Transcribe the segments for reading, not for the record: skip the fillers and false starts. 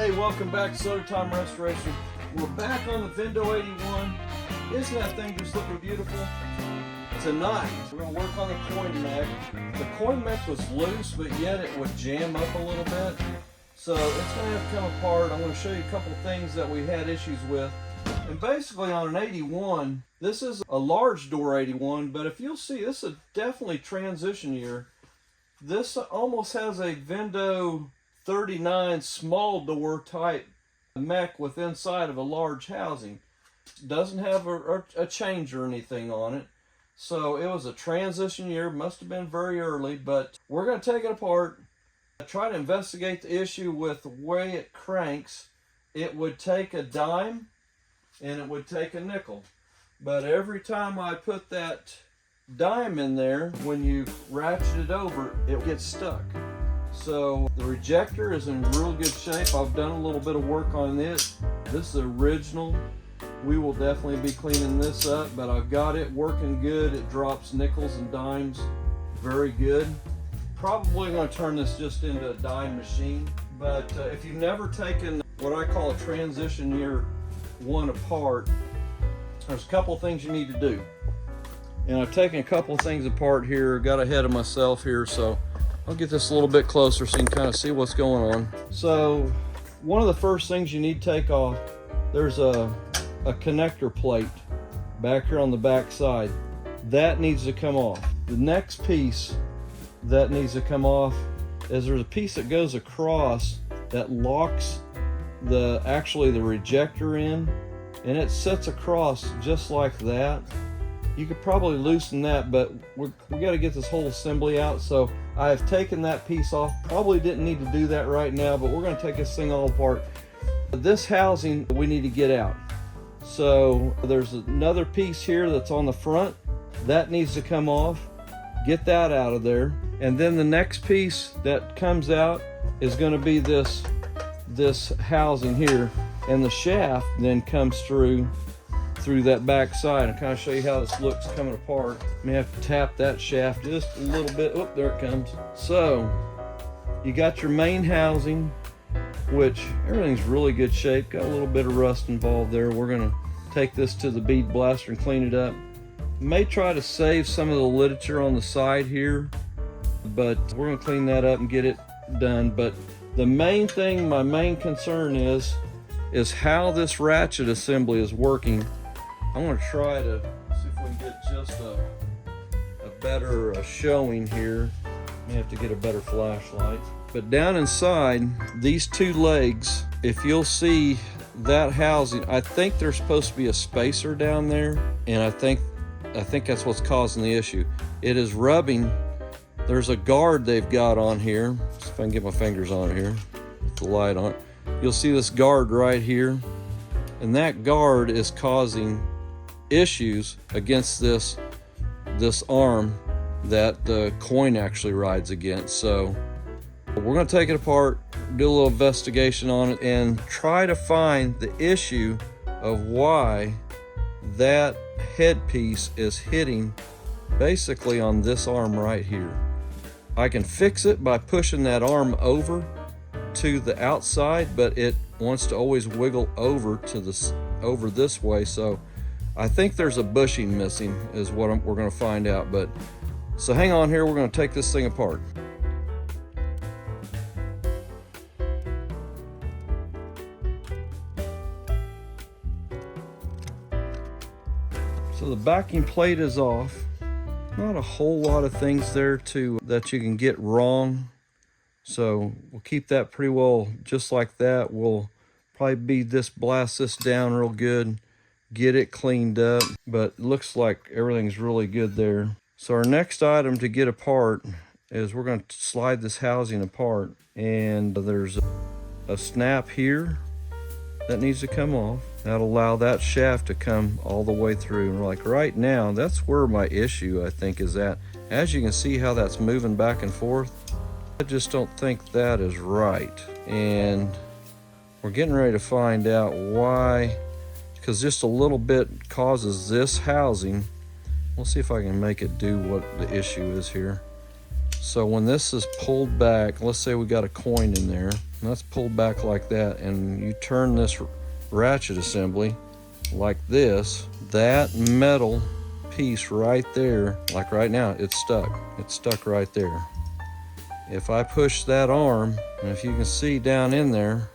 Hey, welcome back to Soda Time Restoration. We're back on the Vendo 81. Isn't that thing just looking beautiful? Tonight, we're going to work on the coin mech. The coin mech was loose, but yet it would jam up a little bit. So it's going to have to come apart. I'm going to show you a couple things that we had issues with. And basically on an 81, this is a large door 81, but if you'll see, this is definitely transition year. This almost has a Vendo 39 small door type mech with inside of a large housing. Doesn't have a change or anything on it. So it was a transition year, must have been very early, but we're going to take it apart, try to investigate the issue with the way it cranks. It would take a dime and it would take a nickel. But every time I put that dime in there, when you ratchet it over, it gets stuck. So the rejector is in real good shape. I've done a little bit of work on it. This is original. We will definitely be cleaning this up, but I've got it working good. It drops nickels and dimes very good. Probably going to turn this just into a dime machine. But if you've never taken what I call a transition year one apart, there's a couple things you need to do. And I've taken a couple things apart here, got ahead of myself here, so I'll get this a little bit closer so you can kind of see what's going on. So one of the first things you need to take off, there's a connector plate back here on the back side. That needs to come off. The next piece that needs to come off is there's a piece that goes across that locks actually the rejector in, and it sits across just like that. You could probably loosen that, but we got to get this whole assembly out. So I have taken that piece off. Probably didn't need to do that right now, but we're going to take this thing all apart. This housing we need to get out. So there's another piece here that's on the front. That needs to come off. Get that out of there. And then the next piece that comes out is going to be this housing here. And the shaft then comes through that back side, and kind of show you how this looks coming apart. May have to tap that shaft just a little bit. Oh, there it comes. So you got your main housing, which everything's really good shape. Got a little bit of rust involved there. We're gonna take this to the bead blaster and clean it up. May try to save some of the literature on the side here, but we're gonna clean that up and get it done. But the main thing, my main concern is how this ratchet assembly is working. I'm going to try to see if we can get just a better showing here. May have to get a better flashlight. But down inside, these two legs, if you'll see that housing, I think there's supposed to be a spacer down there, and I think that's what's causing the issue. It is rubbing. There's a guard they've got on here. See if I can get my fingers on it here with the light on it. You'll see this guard right here, and that guard is causing issues against this arm that the coin actually rides against. So we're going to take it apart, do a little investigation on it, and try to find the issue of why that headpiece is hitting basically on this arm right here. I can fix it by pushing that arm over to the outside, but it wants to always wiggle over to this way. So I think there's a bushing missing is what we're going to find out. But so hang on here, we're going to take this thing apart. So the backing plate is off. Not a whole lot of things there that you can get wrong. So we'll keep that pretty well just like that. We'll probably blast this down real good, get it cleaned up, but it looks like everything's really good there. So our next item to get apart is we're going to slide this housing apart, and there's a snap here that needs to come off. That'll allow that shaft to come all the way through. And like right now, that's where my issue I think is at. As you can see how that's moving back and forth, I just don't think that is right. And we're getting ready to find out why, because just a little bit causes this housing. We'll see if I can make it do what the issue is here. So when this is pulled back, let's say we got a coin in there, and that's pulled back like that, and you turn this ratchet assembly like this, that metal piece right there, like right now, it's stuck right there. If I push that arm, and if you can see down in there,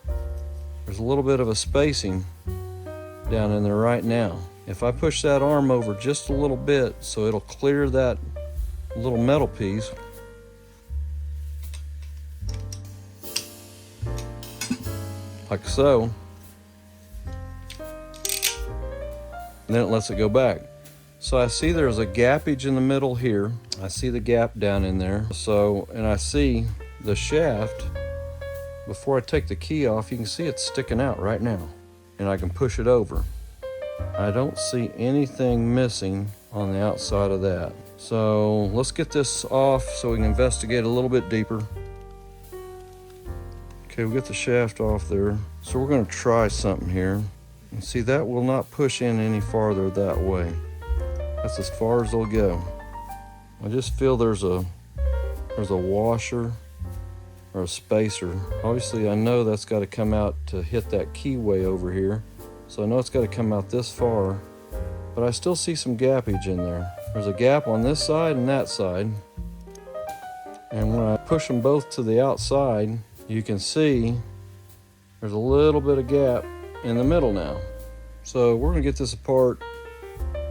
there's a little bit of a spacing down in there right now. If I push that arm over just a little bit so it'll clear that little metal piece, like so, then it lets it go back. So I see there's a gappage in the middle here. I see the gap down in there. So, and I see the shaft. Before I take the key off, you can see it's sticking out right now. And I can push it over. I don't see anything missing on the outside of that. So let's get this off so we can investigate a little bit deeper. Okay, we get the shaft off there. So we're gonna try something here. And see, that will not push in any farther that way. That's as far as they'll go. I just feel there's a washer or a spacer. Obviously, I know that's got to come out to hit that keyway over here. So I know it's got to come out this far, but I still see some gappage in there. There's a gap on this side and that side. And when I push them both to the outside, you can see there's a little bit of gap in the middle now. So we're gonna get this apart,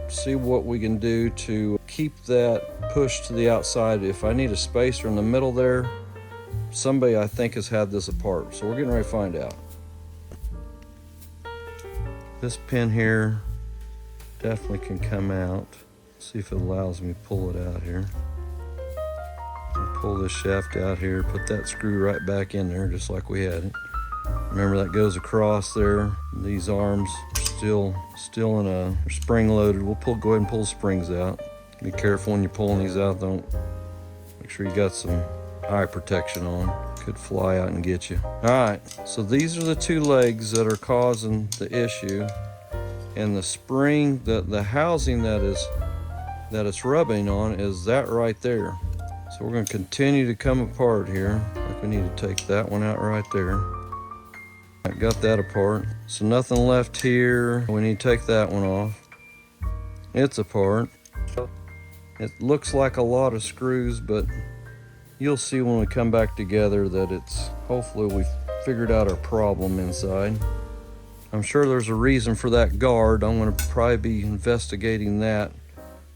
see what we can do to keep that push to the outside. If I need a spacer in the middle there, somebody I think has had this apart. So we're getting ready to find out. This pin here definitely can come out. See if it allows me to pull it out here. I'll pull this shaft out here, put that screw right back in there just like we had it. Remember, that goes across there. These arms are still in a spring loaded. We'll go ahead and pull the springs out. Be careful when you're pulling these out. Don't make sure you got some eye protection on. Could fly out and get you. All right, so these are the two legs that are causing the issue, and the spring, the housing that it's rubbing on is that right there. So we're going to continue to come apart here. Like we need to take that one out right there. I got that apart. So nothing left here. We need to take that one off. It's apart. It looks like a lot of screws, but you'll see when we come back together that hopefully we've figured out our problem inside. I'm sure there's a reason for that guard. I'm going to probably be investigating that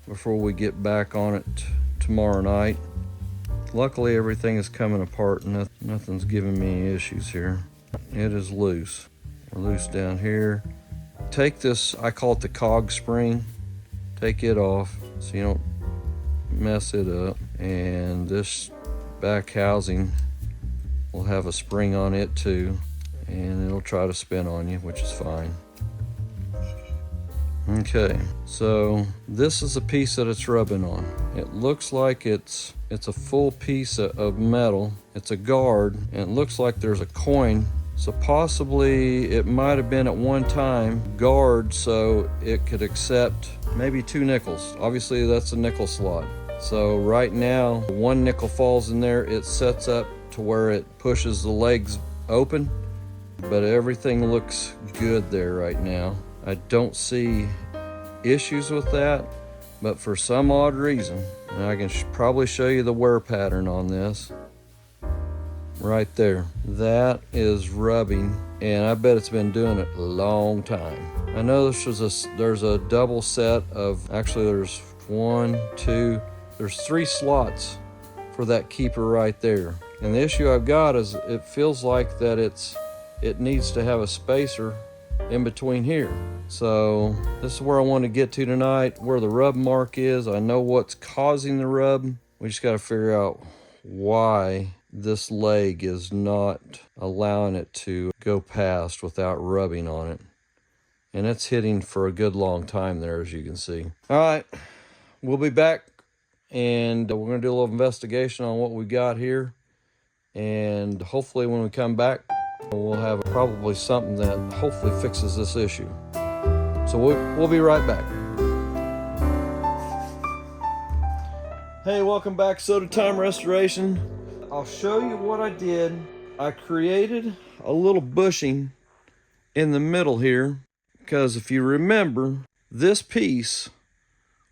before we get back on it tomorrow night. Luckily everything is coming apart and nothing's giving me any issues here. It is loose. We're loose down here. Take this, I call it the cog spring. Take it off so you don't mess it up. And this back housing will have a spring on it too, and it'll try to spin on you, which is fine. Okay, so this is a piece that it's rubbing on. It looks like it's a full piece of metal. It's a guard, and it looks like there's a coin. So possibly it might have been at one time guard so it could accept maybe 2 nickels. Obviously that's a nickel slot. So right now, 1 nickel falls in there, it sets up to where it pushes the legs open, but everything looks good there right now. I don't see issues with that, but for some odd reason, and I can probably show you the wear pattern on this, right there. That is rubbing, and I bet it's been doing it a long time. I know there's a double set of, actually there's 1, 2, there's 3 slots for that keeper right there. And the issue I've got is it feels like that it needs to have a spacer in between here. So this is where I want to get to tonight, where the rub mark is. I know what's causing the rub. We just got to figure out why this leg is not allowing it to go past without rubbing on it. And it's hitting for a good long time there, as you can see. All right, we'll be back, and we're going to do a little investigation on what we got here. And hopefully when we come back, we'll have probably something that hopefully fixes this issue. So we'll be right back. Hey, welcome back, Soda Time Restoration. I'll show you what I did. I created a little bushing in the middle here because if you remember, this piece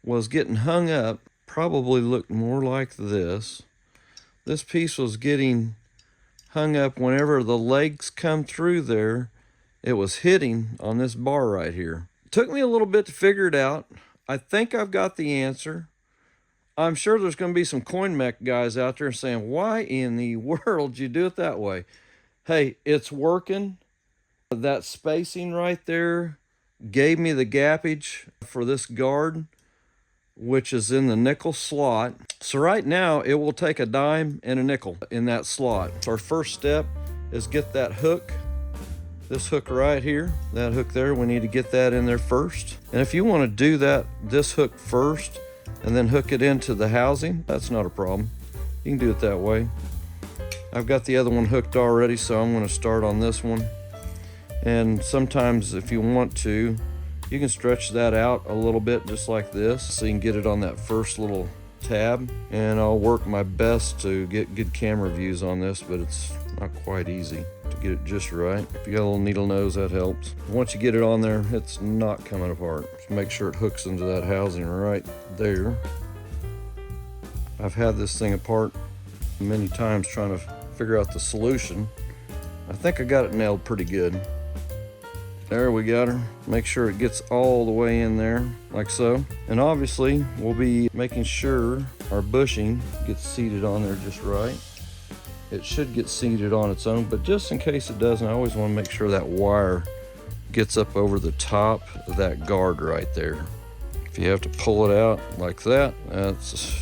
was getting hung up, probably looked more like this. This piece was getting hung up whenever the legs come through there. It was hitting on this bar right here. It took me a little bit to figure it out. I think I've got the answer. I'm sure there's going to be some coin mech guys out there saying, why in the world did you do it that way? Hey, it's working. That spacing right there gave me the gappage for this guard, which is in the nickel slot. So right now it will take a dime and a nickel in that slot. So our first step is get that hook, this hook right here, that hook there, we need to get that in there first. And if you want to do that, this hook first, and then hook it into the housing, that's not a problem. You can do it that way. I've got the other one hooked already, so I'm going to start on this one. And sometimes if you want to, you can stretch that out a little bit just like this so you can get it on that first little tab. And I'll work my best to get good camera views on this, but it's not quite easy to get it just right. If you got a little needle nose, that helps. Once you get it on there, it's not coming apart. Just make sure it hooks into that housing right there. I've had this thing apart many times trying to figure out the solution. I think I got it nailed pretty good. There, we got her. Make sure it gets all the way in there, like so. And obviously, we'll be making sure our bushing gets seated on there just right. It should get seated on its own, but just in case it doesn't, I always want to make sure that wire gets up over the top of that guard right there. If you have to pull it out like that, that's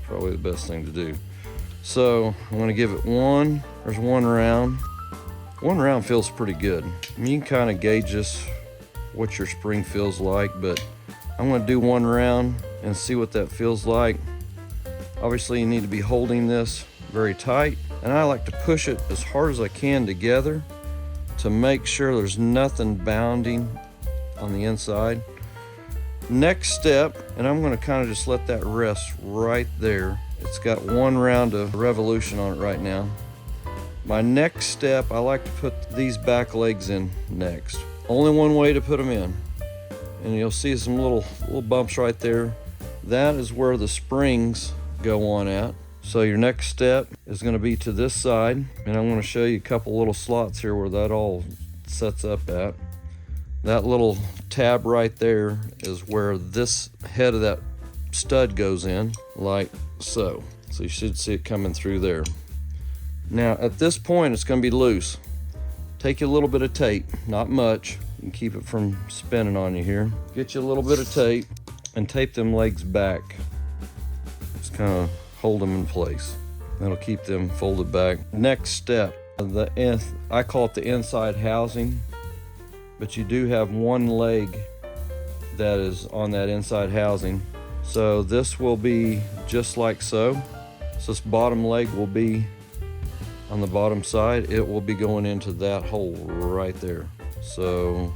probably the best thing to do. So I'm going to give it there's one round. One round feels pretty good. I mean, you can kind of gauge this, what your spring feels like, but I'm going to do one round and see what that feels like. Obviously, you need to be holding this very tight, and I like to push it as hard as I can together to make sure there's nothing bounding on the inside. Next step, and I'm going to kind of just let that rest right there. It's got one round of revolution on it right now. My next step, I like to put these back legs in next. Only one way to put them in. And you'll see some little bumps right there. That is where the springs go on at. So your next step is going to be to this side. And I'm going to show you a couple little slots here where that all sets up at. That little tab right there is where this head of that stud goes in, like so. So you should see it coming through there. Now at this point it's going to be loose. Take you a little bit of tape, not much. You can keep it from spinning on you here. Get you a little bit of tape and tape them legs back. Just kind of hold them in place. That'll keep them folded back. Next step, I call it the inside housing, but you do have one leg that is on that inside housing. So this will be just like so. So this bottom leg will be on the bottom side. It will be going into that hole right there. So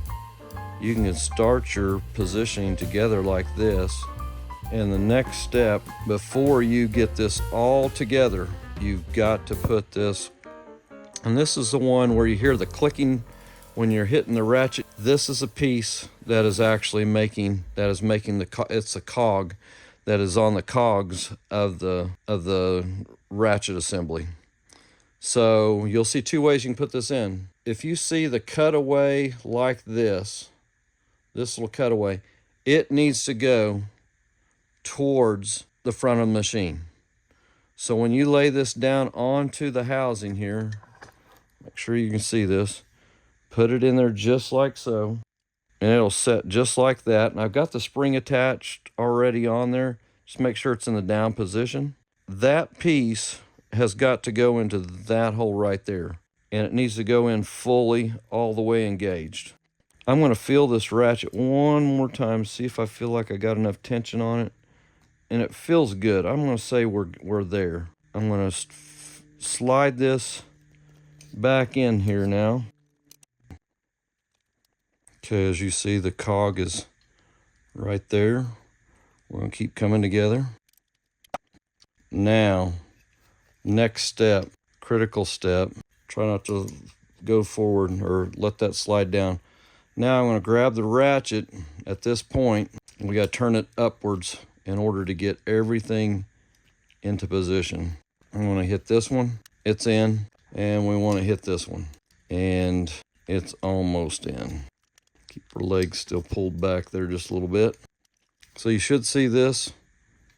you can start your positioning together like this. And the next step, before you get this all together, you've got to put this, and this is the one where you hear the clicking when you're hitting the ratchet. This is a piece that is actually making it's a cog that is on the cogs of the ratchet assembly. So you'll see two ways you can put this in. If you see the cutaway like this little cutaway, it needs to go towards the front of the machine. So when you lay this down onto the housing here, make sure you can see this, put it in there just like so, and it'll set just like that. And I've got the spring attached already on there. Just make sure it's in the down position. That piece has got to go into that hole right there, and it needs to go in fully all the way engaged. I'm going to feel this ratchet one more time, see if I feel like I got enough tension on it, and it feels good. I'm going to say we're there. I'm going to slide this back in here now. Okay, as you see, the cog is right there. We're going to keep coming together. Now, next step, critical step. Try not to go forward or let that slide down. Now I'm going to grab the ratchet at this point. We got to turn it upwards in order to get everything into position. I'm going to hit this one. It's in. And we want to hit this one. And it's almost in. Keep our legs still pulled back there just a little bit. So you should see this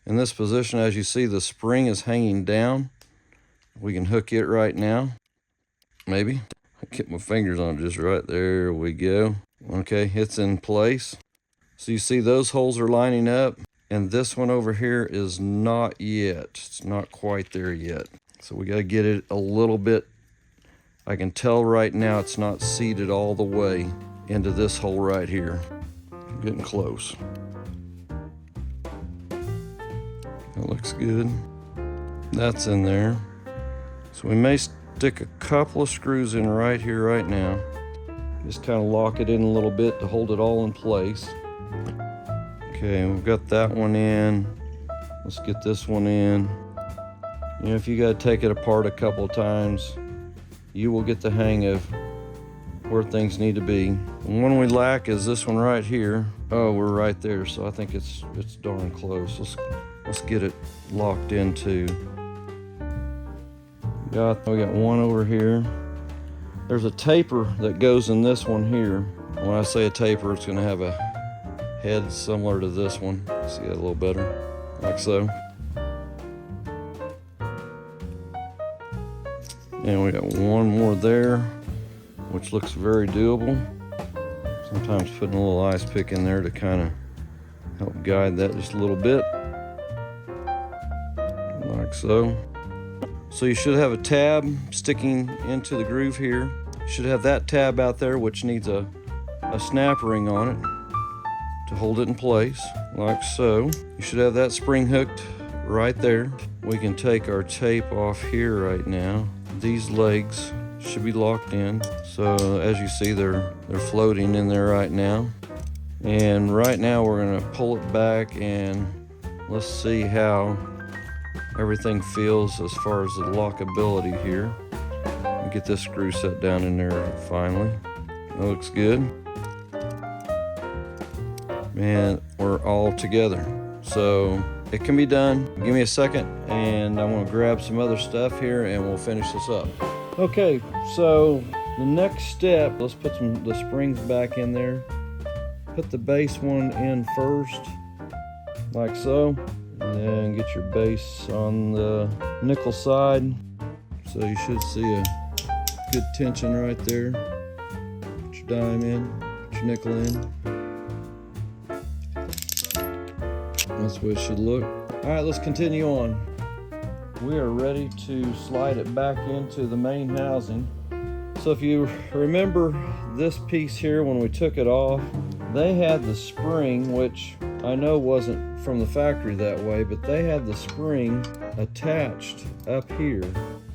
in this position. As you see, the spring is hanging down. We can hook it right now. Maybe. I get my fingers on it just right. There we go. Okay, it's in place. So you see those holes are lining up. And this one over here is not yet. It's not quite there yet. So we got to get it a little bit. I can tell right now it's not seated all the way into this hole right here. I'm getting close. That looks good. That's in there. So we may stick a couple of screws in right here right now. Just kind of lock it in a little bit to hold it all in place. Okay, we've got that one in. Let's get this one in. You know, if you got to take it apart a couple of times, you will get the hang of where things need to be. And one we lack is this one right here. Oh, we're right there, so I think it's darn close. Let's get it locked in too. We got one over here. There's a taper that goes in this one here. When I say a taper, it's going to have a head similar to this one. See that a little better, like so. And we got one more there, which looks very doable. Sometimes putting a little ice pick in there to kind of help guide that just a little bit, like so. So you should have a tab sticking into the groove here. You should have that tab out there, which needs a snap ring on it to hold it in place, like so. You should have that spring hooked right there. We can take our tape off here right now. These legs should be locked in. So as you see, they're floating in there right now. And right now we're gonna pull it back and let's see how everything feels as far as the lockability here. Get this screw set down in there finally. That looks good. And we're all together. So it can be done. Give me a second and I'm gonna grab some other stuff here and we'll finish this up. Okay, so the next step, let's put the springs back in there. Put the base one in first, like so. And then get your base on the nickel side. So you should see a good tension right there. Put your dime in, put your nickel in. That's what it should look. All right, let's continue on. We are ready to slide it back into the main housing. So if you remember this piece here, when we took it off, they had the spring, which I know wasn't from the factory that way, but they had the spring attached up here,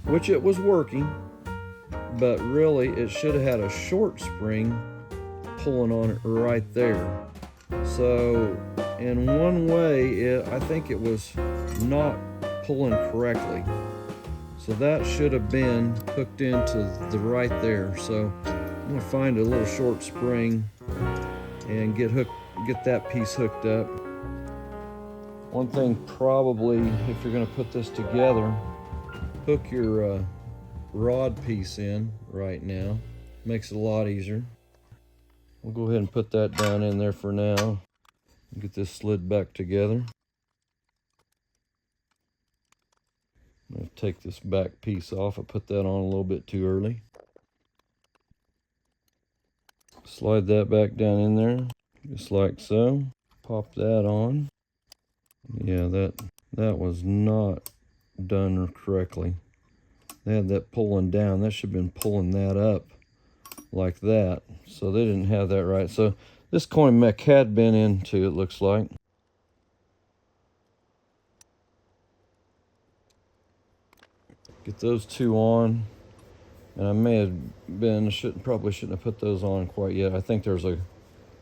which it was working, but really it should have had a short spring pulling on it right there. So in one way, I think it was not pulling correctly. So that should have been hooked into the right there. So I'm gonna find a little short spring and get that piece hooked up. One thing probably, if you're gonna put this together, hook your rod piece in right now. Makes it a lot easier. We'll go ahead and put that down in there for now. Get this slid back together. I'm going to take this back piece off. I put that on a little bit too early. Slide that back down in there, just like so. Pop that on. Yeah, that was not done correctly. They had that pulling down. That should have been pulling that up like that. So they didn't have that right. So this coin mech had been into, it looks like. Get those two on. And I may have been, probably shouldn't have put those on quite yet. I think there's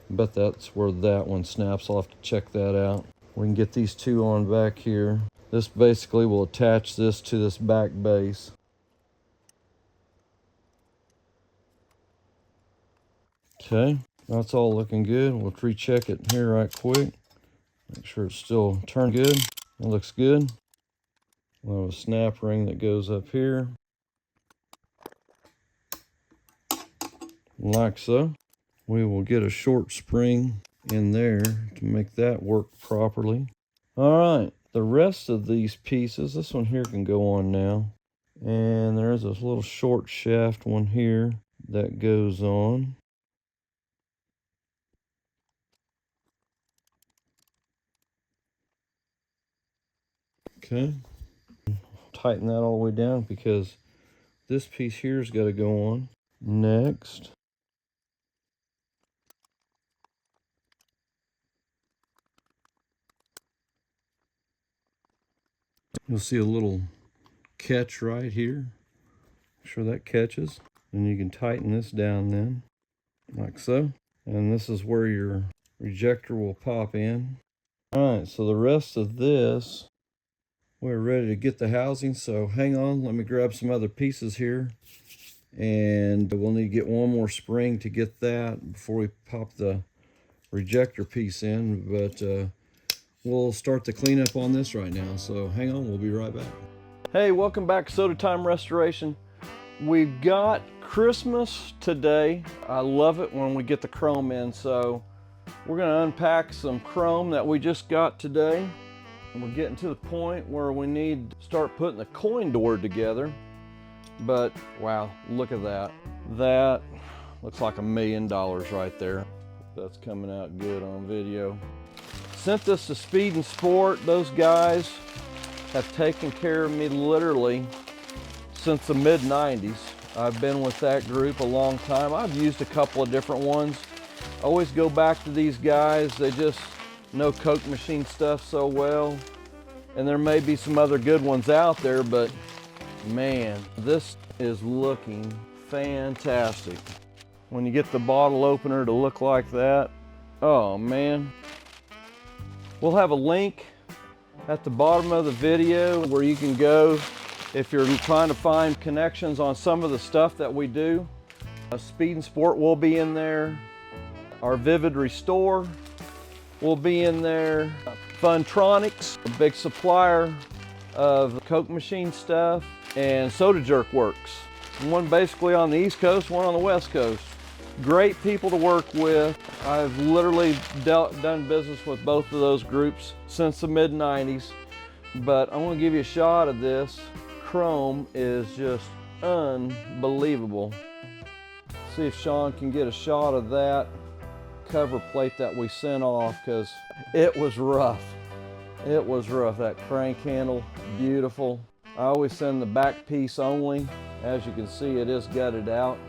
that's where that one snaps. I'll have to check that out. We can get these two on back here. This basically will attach this to this back base. Okay, that's all looking good. We'll recheck it here right quick. Make sure it's still turned good. It looks good. We'll have a snap ring that goes up here. Like so. We will get a short spring in there to make that work properly. All right, the rest of these pieces, this one here can go on now. And there's this little short shaft one here that goes on. Okay, tighten that all the way down because this piece here's got to go on. Next, you'll see a little catch right here. Make sure that catches. And you can tighten this down then, like so. And this is where your rejector will pop in. All right, so the rest of this, we're ready to get the housing. So hang on, let me grab some other pieces here. And we'll need to get one more spring to get that before we pop the rejector piece in. But we'll start the cleanup on this right now. So hang on, we'll be right back. Hey, welcome back to Soda Time Restoration. We've got Christmas today. I love it when we get the chrome in. So we're gonna unpack some chrome that we just got today. And we're getting to the point where we need to start putting the coin door together. But wow, look at that. That looks like $1 million right there. That's coming out good on video. Sent this to Speed and Sport. Those guys have taken care of me literally since the mid-90s. I've been with that group a long time. I've used a couple of different ones. Always go back to these guys. They just know Coke machine stuff so well. And there may be some other good ones out there, but man, this is looking fantastic. When you get the bottle opener to look like that, oh man. We'll have a link at the bottom of the video where you can go if you're trying to find connections on some of the stuff that we do. Speed and Sport will be in there. Our Vivid Restore will be in there. Fun-Tronics, a big supplier of Coke machine stuff, and Soda Jerk Works. One basically on the East Coast, one on the West Coast. Great people to work with. I've literally done business with both of those groups since the mid-90s. But I want to give you a shot of this. Chrome is just unbelievable. See if Sean can get a shot of that cover plate that we sent off, because it was rough. It was rough. That crank handle, beautiful. I always send the back piece only. As you can see, it is gutted out.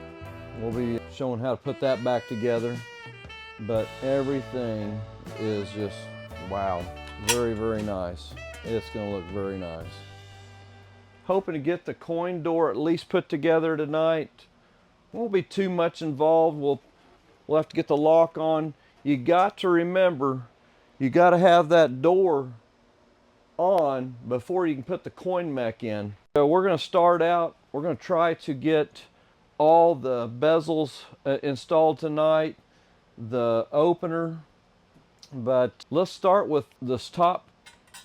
We'll be showing how to put that back together. But everything is just, wow, very, very nice. It's gonna look very nice. Hoping to get the coin door at least put together tonight. Won't be too much involved. We'll have to get the lock on. You got to remember, you got to have that door on before you can put the coin mech in. So we're going to start out, we're going to try to get all the bezels installed tonight, the opener, but let's start with this top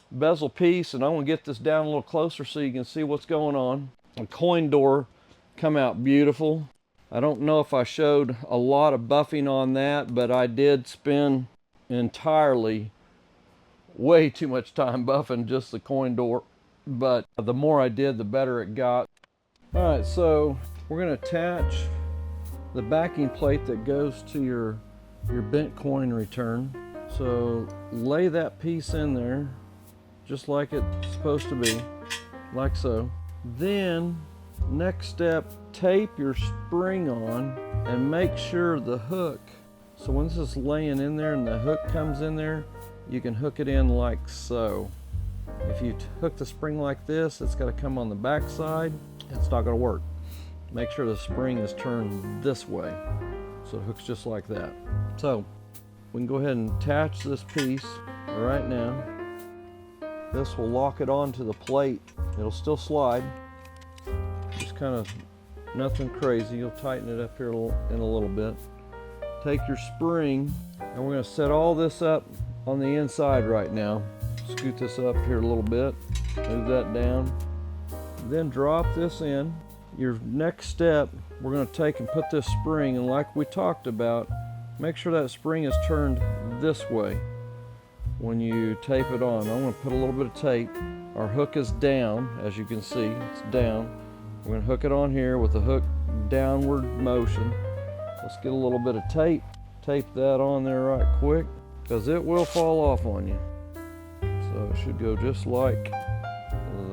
bezel piece, and I'm going to get this down a little closer so you can see what's going on. The coin door come out beautiful. I don't know if I showed a lot of buffing on that, but I did spend entirely way too much time buffing just the coin door. But the more I did, the better it got. All right, so we're gonna attach the backing plate that goes to your bent coin return. So lay that piece in there, just like it's supposed to be, like so. Then, next step, tape your spring on and make sure the hook, so when this is laying in there and the hook comes in there, you can hook it in like so. If you hook the spring like this, it's got to come on the back side. It's not going to work. Make sure the spring is turned this way so it hooks just like that. So we can go ahead and attach this piece right now. This will lock it onto the plate. It'll still slide. Just kind of nothing crazy. You'll tighten it up here in a little bit. Take your spring, and we're going to set all this up on the inside right now. Scoot this up here a little bit. Move that down. Then drop this in. Your next step, we're going to take and put this spring, and like we talked about, make sure that spring is turned this way when you tape it on. I'm going to put a little bit of tape. Our hook is down, as you can see, it's down. We're going to hook it on here with the hook downward motion. Let's get a little bit of tape. Tape that on there right quick, because it will fall off on you. So it should go just like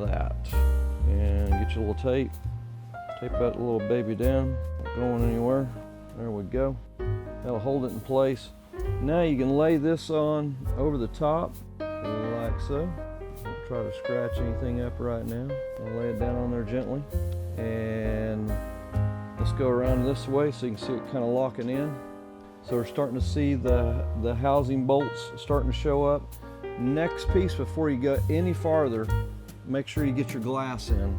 that. And get your little tape. Tape that little baby down. Not going anywhere. There we go. That'll hold it in place. Now you can lay this on over the top, like so. Don't try to scratch anything up right now. I'll lay it down on there gently. And let's go around this way so you can see it kind of locking in. So we're starting to see the housing bolts starting to show up. Next piece, before you go any farther, make sure you get your glass in.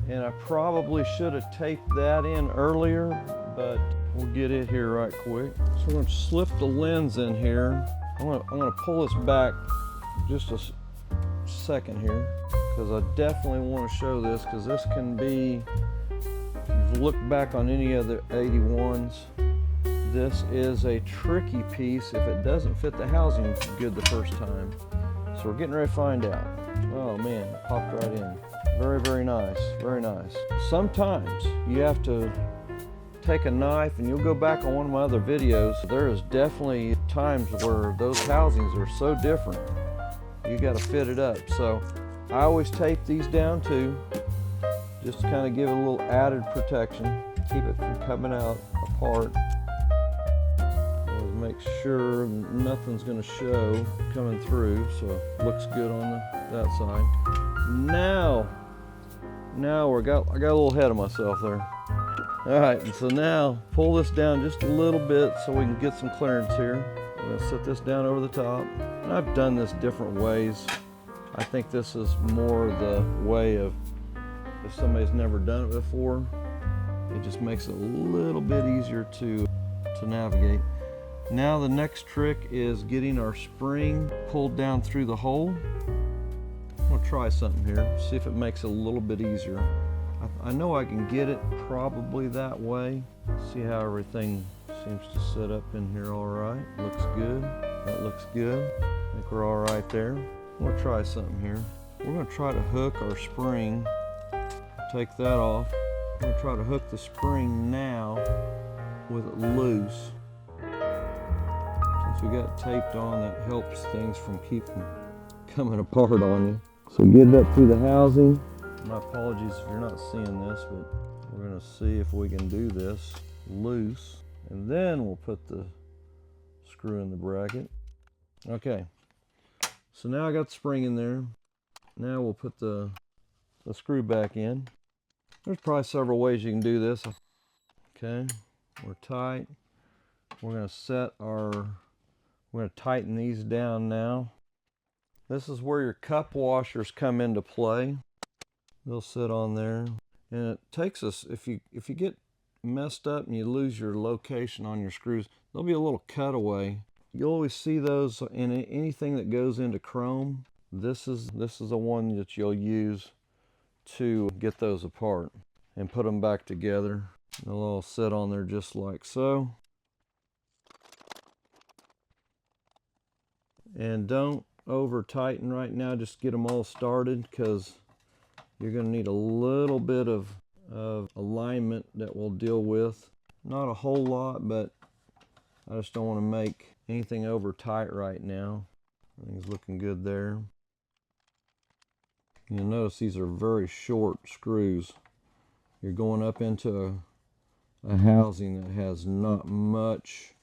And I probably should have taped that in earlier, but we'll get it here right quick. So we're going to slip the lens in here. I'm going to pull this back just a second here, because I definitely want to show this, because this can be, if you look back on any other 81s, this is a tricky piece if it doesn't fit the housing good the first time. So we're getting ready to find out. Oh man, it popped right in. Very, very nice, very nice. Sometimes you have to take a knife, and you'll go back on one of my other videos. There is definitely times where those housings are so different. You got to fit it up. So I always tape these down too, just to kind of give it a little added protection, keep it from coming out apart. Always make sure nothing's going to show coming through, so it looks good on that side. Now I got a little ahead of myself there. All right, and so now pull this down just a little bit so we can get some clearance here. I'm going to set this down over the top. And I've done this different ways. I think this is more the way of, if somebody's never done it before, it just makes it a little bit easier to navigate. Now the next trick is getting our spring pulled down through the hole. I'm going to try something here, see if it makes it a little bit easier. I know I can get it probably that way. See how everything seems to set up in here all right. Looks good. That looks good. I think we're all right there. I'm going to try something here. We're going to try to hook our spring. Take that off. I'm going to try to hook the spring now with it loose. Since we got it taped on, that helps things from keeping coming apart on you. So get it up through the housing. My apologies if you're not seeing this, but we're going to see if we can do this loose. And then we'll put the screw in the bracket. Okay, so now I got the spring in there. Now we'll put the screw back in. There's probably several ways you can do this. Okay, we're tight. We're going to tighten these down now. This is where your cup washers come into play. They'll sit on there, and it takes us, if you get messed up and you lose your location on your screws, there'll be a little cutaway. You'll always see those in anything that goes into chrome. This is the one that you'll use to get those apart and put them back together. They'll all sit on there just like so. And don't over tighten right now, just get them all started, because you're going to need a little bit of alignment that we'll deal with. Not a whole lot, but I just don't want to make anything over tight right now. Everything's looking good there. You'll notice these are very short screws. You're going up into a housing that has not much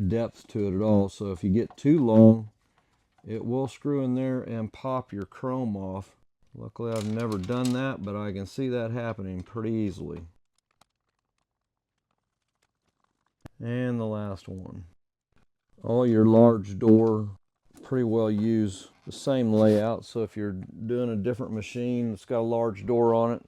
depth to it at all. So if you get too long, it will screw in there and pop your chrome off. Luckily I've never done that, but I can see that happening pretty easily. And the last one. All your large door pretty well use the same layout. So if you're doing a different machine that's got a large door on it,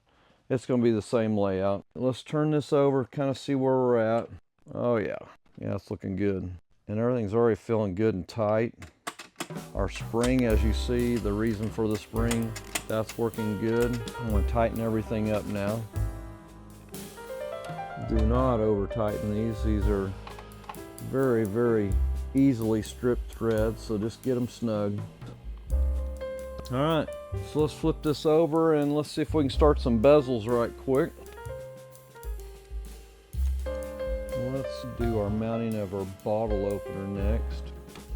it's going to be the same layout. Let's turn this over, kind of see where we're at. Oh yeah, it's looking good. And everything's already feeling good and tight. Our spring, as you see, the reason for the spring, that's working good. I'm going to tighten everything up now. Do not over tighten these. These are very, very easily stripped threads, so just get them snug. All right, so let's flip this over and let's see if we can start some bezels right quick. Let's do our mounting of our bottle opener next.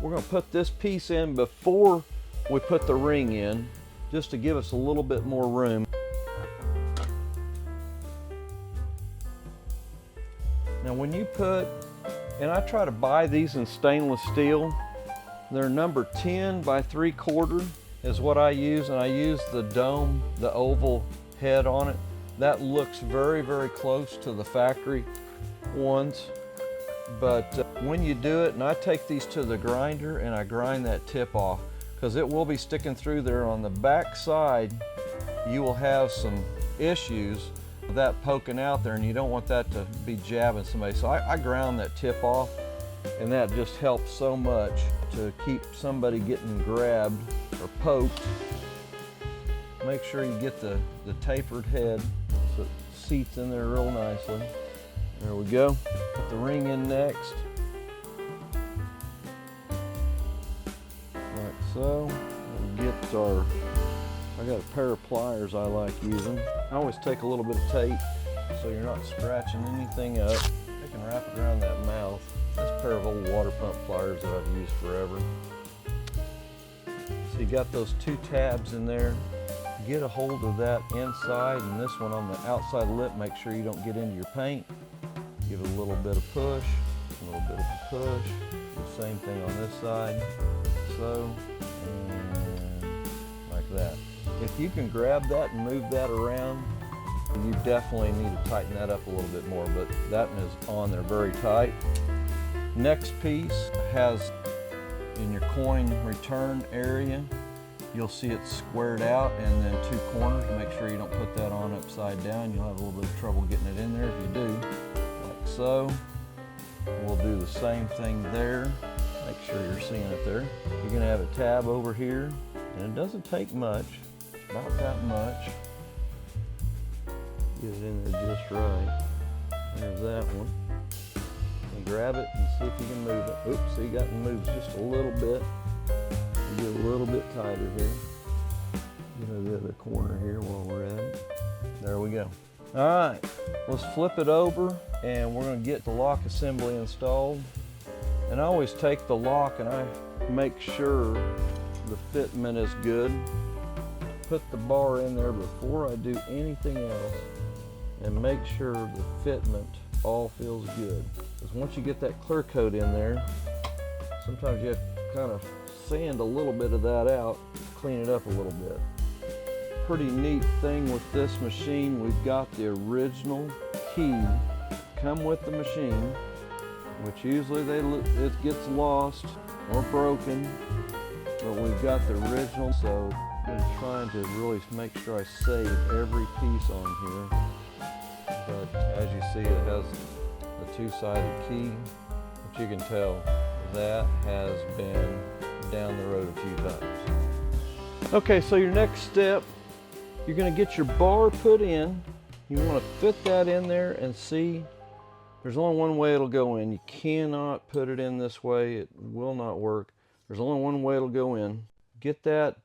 We're going to put this piece in before we put the ring in, just to give us a little bit more room. Now when you put, and I try to buy these in stainless steel, they're number 10 by 3/4 is what I use, and I use the dome, the oval head on it. That looks very, very close to the factory ones. But when you do it, and I take these to the grinder and I grind that tip off, because it will be sticking through there on the back side. You will have some issues with that poking out there, and you don't want that to be jabbing somebody. So I ground that tip off, and that just helps so much to keep somebody getting grabbed or poked. Make sure you get the tapered head so it seats in there real nicely. There we go. Put the ring in next. Like so. We'll get our, I got a pair of pliers I like using. I always take a little bit of tape so you're not scratching anything up. I can wrap it around that mouth. This pair of old water pump pliers that I've used forever. So you got those 2 tabs in there. Get a hold of that inside, and this one on the outside lip, make sure you don't get into your paint. Give it a little bit of push, a little bit of a push. The same thing on this side, so, and like that. If you can grab that and move that around, you definitely need to tighten that up a little bit more, but that is on there very tight. Next piece has, in your coin return area, you'll see it squared out, and then 2 corners. Make sure you don't put that on upside down. You'll have a little bit of trouble getting it in there if you do, like so. We'll do the same thing there. Make sure you're seeing it there. You're gonna have a tab over here, and it doesn't take much, about that much. Get it in there just right. There's that one. And grab it and see if you can move it. Oops, see, you got it moved just a little bit. You get a little bit tighter here. Get the other corner here while we're at it. There we go. All right, let's flip it over, and we're going to get the lock assembly installed. And I always take the lock and I make sure the fitment is good. Put the bar in there before I do anything else, and make sure the fitment all feels good. Because once you get that clear coat in there, sometimes you have to kind of sand a little bit of that out, clean it up a little bit. Pretty neat thing with this machine, we've got the original key come with the machine, which usually it gets lost or broken, but we've got the original, so I'm trying to really make sure I save every piece on here. But as you see, it has the 2-sided key, which you can tell that has been down the road a few times. Okay, so your next step, you're going to get your bar put in. You want to fit that in there and see. There's only one way it'll go in. You cannot put it in this way. It will not work. There's only one way it'll go in. Get that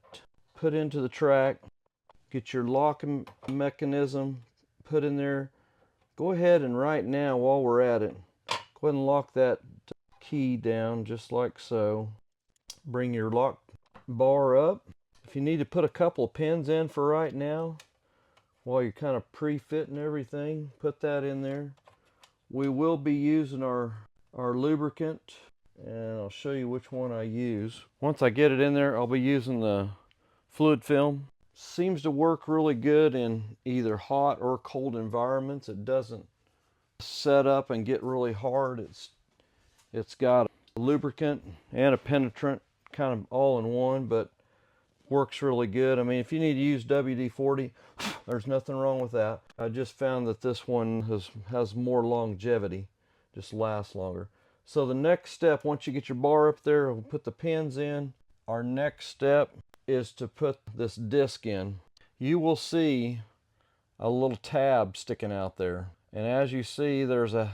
put into the track. Get your locking mechanism put in there. Go ahead and right now, while we're at it, go ahead and lock that key down just like so. Bring your lock bar up. If you need to put a couple of pins in for right now, while you're kind of pre-fitting everything, put that in there. We will be using our lubricant, and I'll show you which one I use. Once I get it in there, I'll be using the fluid film. Seems to work really good in either hot or cold environments. It doesn't set up and get really hard. It's got a lubricant and a penetrant kind of all in one, but works really good. I mean, if you need to use WD-40, there's nothing wrong with that. I just found that this one has more longevity, just lasts longer. So the next step, once you get your bar up there, we'll put the pins in. Our next step is to put this disc in. You will see a little tab sticking out there. And as you see, there's a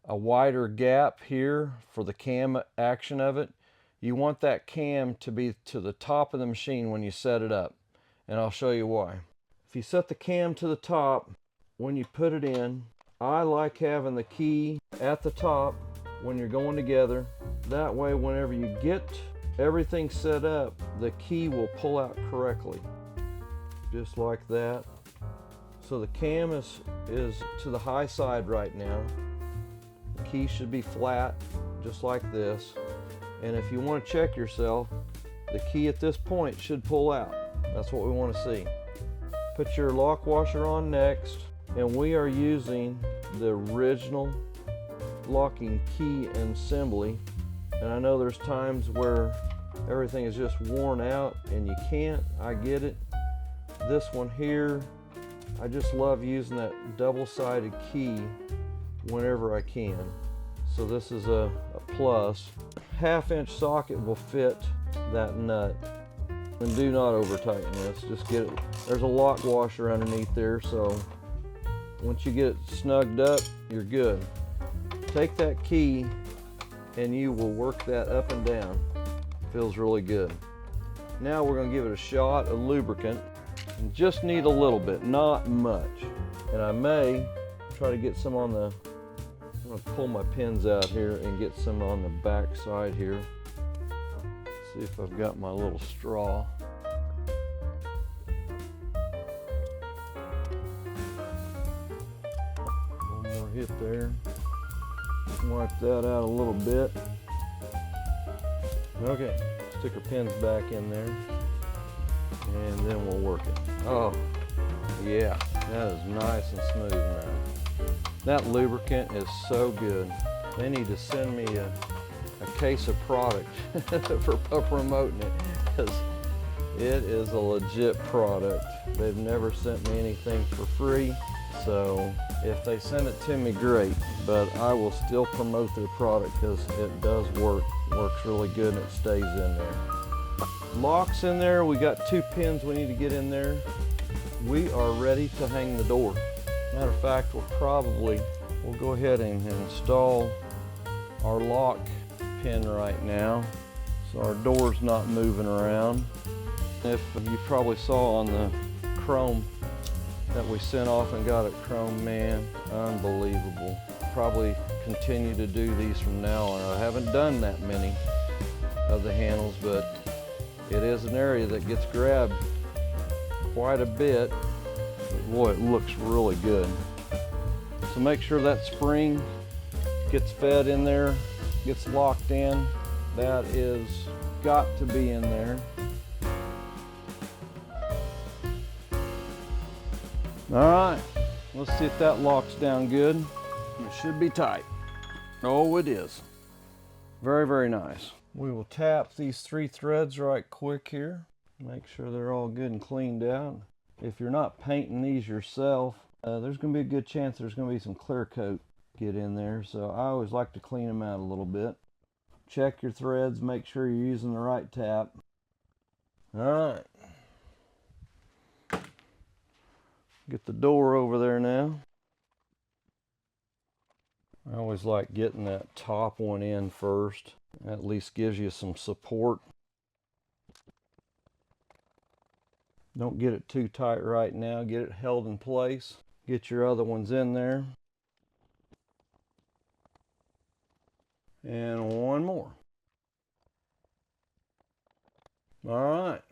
wider gap here for the cam action of it. You want that cam to be to the top of the machine when you set it up. And I'll show you why. If you set the cam to the top, when you put it in, I like having the key at the top when you're going together. That way, whenever you get everything set up, the key will pull out correctly. Just like that. So the cam is to the high side right now. The key should be flat, just like this. And if you want to check yourself, the key at this point should pull out. That's what we want to see. Put your lock washer on next, and we are using the original locking key and assembly. And I know there's times where everything is just worn out and you can't. I get it. This one here, I just love using that double-sided key whenever I can. So this is a plus. 1/2-inch socket will fit that nut. And do not over tighten this, just get it. There's a lock washer underneath there, so once you get it snugged up, you're good. Take that key and you will work that up and down. Feels really good. Now we're going to give it a shot of lubricant. And just need a little bit, not much. And I may try to get some on the, I'm going to pull my pins out here and get some on the back side here. See if I've got my little straw. One more hit there. Wipe that out a little bit. Okay, stick our pins back in there, and then we'll work it. Oh, yeah, that is nice and smooth now. That lubricant is so good. They need to send me a case of product for promoting it, because it is a legit product. They've never sent me anything for free, so if they send it to me, great, but I will still promote their product because it does work. Works really good and it stays in there. Locks in there. We got 2 pins we need to get in there. We are ready to hang the door. Matter of fact, we'll go ahead and install our lock pin right now, so our door's not moving around. If you probably saw on the chrome that we sent off and got at Chrome, man, unbelievable. Probably continue to do these from now on. I haven't done that many of the handles, but it is an area that gets grabbed quite a bit. But boy, it looks really good. So make sure that spring gets fed in there, gets locked in. That is got to be in there. All right, let's see if that locks down good. It should be tight. Oh, it is. Very, very nice. We will tap these 3 threads right quick here. Make sure they're all good and cleaned out. If you're not painting these yourself, there's going to be a good chance there's going to be some clear coat get in there. So I always like to clean them out a little bit. Check your threads, make sure you're using the right tap. All right. Get the door over there now. I always like getting that top one in first. At least gives you some support. Don't get it too tight right now. Get it held in place. Get your other ones in there. And one more. All right.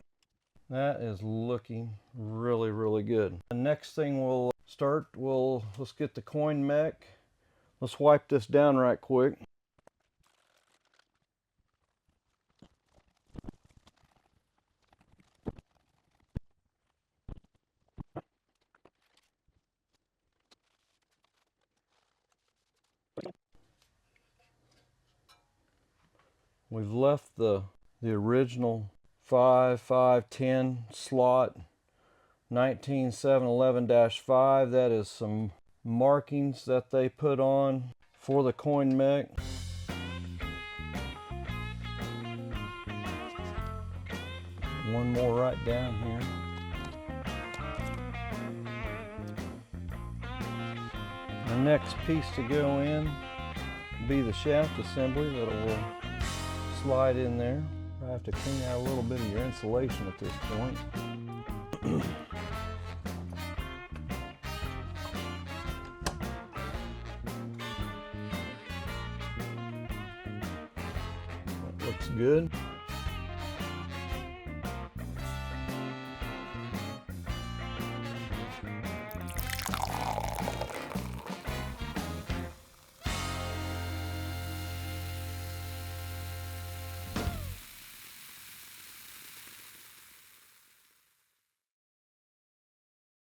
That is looking really, really good. The next thing we'll start, let's get the coin mech. Let's wipe this down right quick. We've left the The original 5510 slot 19711-5. That is some markings that they put on for the coin mech. One more right down here. The next piece to go in will be the shaft assembly that will slide in there. I have to clean out a little bit of your insulation at this point. That looks good.